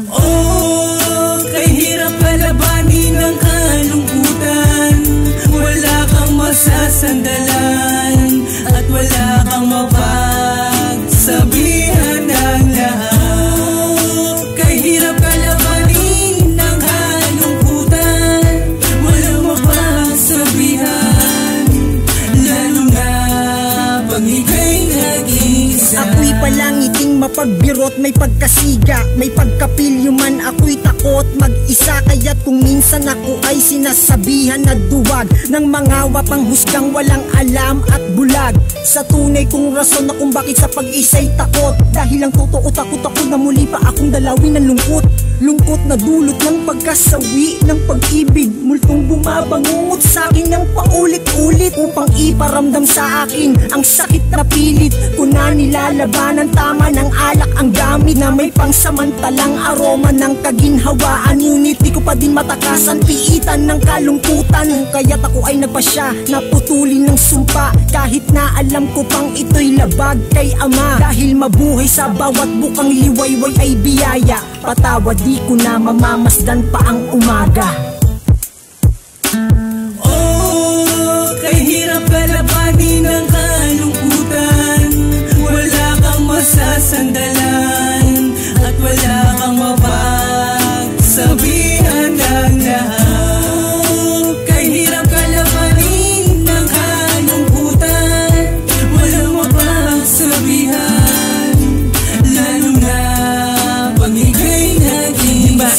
Oh, kahirap palabanin ang kalungkutan. Wala kang masasandalan at wala kang mapagsabihan ng lahat. Kahirap palabanin ang kalungkutan, walang mapagsabihan, lalo na pag ika'y nag-isa. Ako'y palangiting mapagbirot, may pagkasiga, may pagkapilyo man. Ako'y takot mag-isa, kaya't kung minsan ako ay sinasabihan na duwag ng mga wapang husgang walang alam at bulag. Sa tunay kong rason na kung bakit sa pag-isa'y takot, dahil ang totoo takot ako na muli pa akong dalawin ng lungkot. Lungkot na dulot ng pagkasawi ng pag-ibig, multong bumabangungot sa akin ng paulit-ulit upang iparamdam sa akin ang sakit na pilit ko na nilalabanan. Tama ng alak ang gamit na may pangsamantalang aroma ng kaginhawaan, ngunit di ko pa din matakasan piitan ng kalungkutan. Kaya't ako ay nagpasya na putulin ng sumpa, kahit na alam ko pang ito'y labag kay Ama. Dahil mabuhay sa bawat bukang liwayway ay biyaya, patawad di ko na mamamasdan pa ang umaga. Oh, kahirap palabanin ang kalungkutan. Wala kang masasandalan at wala kang mapagsabihan ng lahat. Kahirap palabanin ang kalungkutan, walang mapagsabihan, lalo na pag ika'y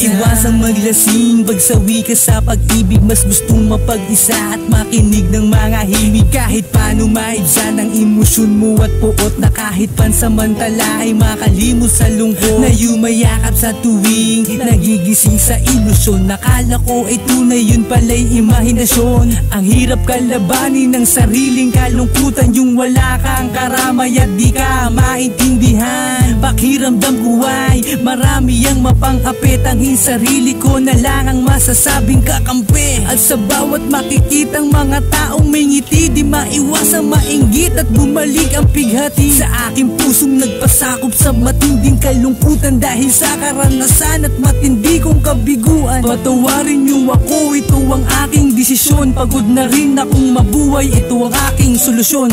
iwasang maglasing, pagsawi ka sa pag-ibig, mas gustong mapag-isa at makinig ng mga himig. Kahit paano maibsan ang emosyon mo at puot na kahit pansamantala ay makalimot sa lungkot. Na yumayakap sa tuwing nagigising sa ilusyon. Nakala ko ay tunay, yun pala'y imahinasyon. Ang hirap kalabanin ng sariling kalungkutan, yung wala kang karamay at di ka maintindihan. Pakiramdam ko ay marami ang mapangkapit, tanging sarili ko na lang ang masasabing kakampi. At sa bawat makikitang mga taong may ngiti, di maiwasang mainggit at bumalik ang pighati sa aking pusong nagpasakop sa matinding kalungkutan dahil sa karanasan at matindi kong kabiguan. Patawarin niyo ako, ito ang aking desisyon. Pagod na rin akong mabuhay, ito ang aking solusyon.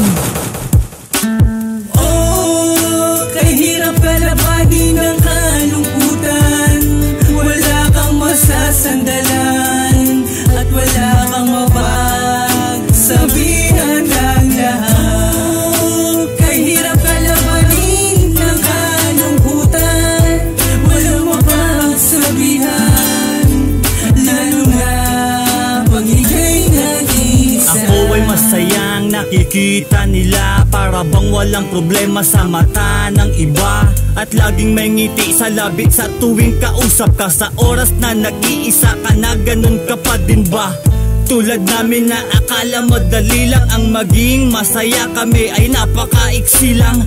Oh, kahirap palabanin ang kalungkutan. Wala kang masasandalan at wala kang mapagsabihan ng lahat. Kahirap kalabanin ng kalungkutan, walang mapagsabihan, lalo na pag ika'y nag-isa. Ako ay masayang nakikita nila, para bang walang problema sa mata ng iba. At laging may ngiti sa labi sa tuwing kausap ka. Sa oras na nag-iisa ka na, ganun ka pa din ba? Tulad namin na akala madali lang ang maging masaya, kami ay napakaiksi lang.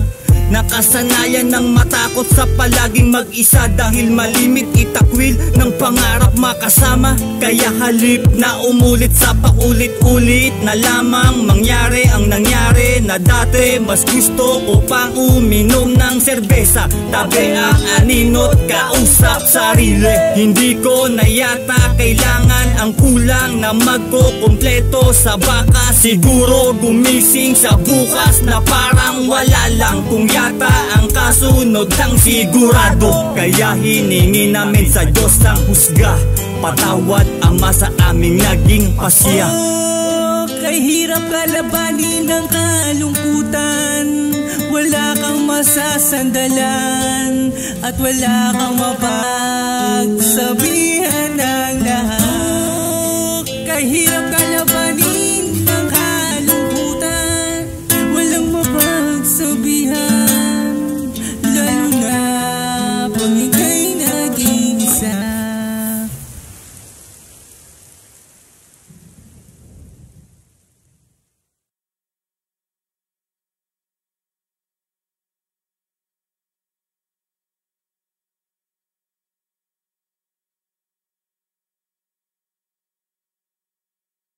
Nakasanayan ng matakot sa palaging mag-isa, dahil malimit itakwil ng pangarap makasama. Kaya halip na umulit sa paulit-ulit na lamang mangyari ang nangyari na dati. Mas gusto ko pang uminom ng serbesa, tabi ang aninot, kausap sarili. Hindi ko na yata kailangan ang kulang na magkukumpleto sa baka. Siguro gumising sa bukas na parang wala lang, kung yata ang kasunod ang sigurado. Kaya hiningi namin sa Diyos ang husga, patawad Ama sa aming naging pasya. Oh, kahirap kalabanin ng kalungkutan. Wala kang masasandalan at wala kang mapagsabihan ng lahat. Kahirap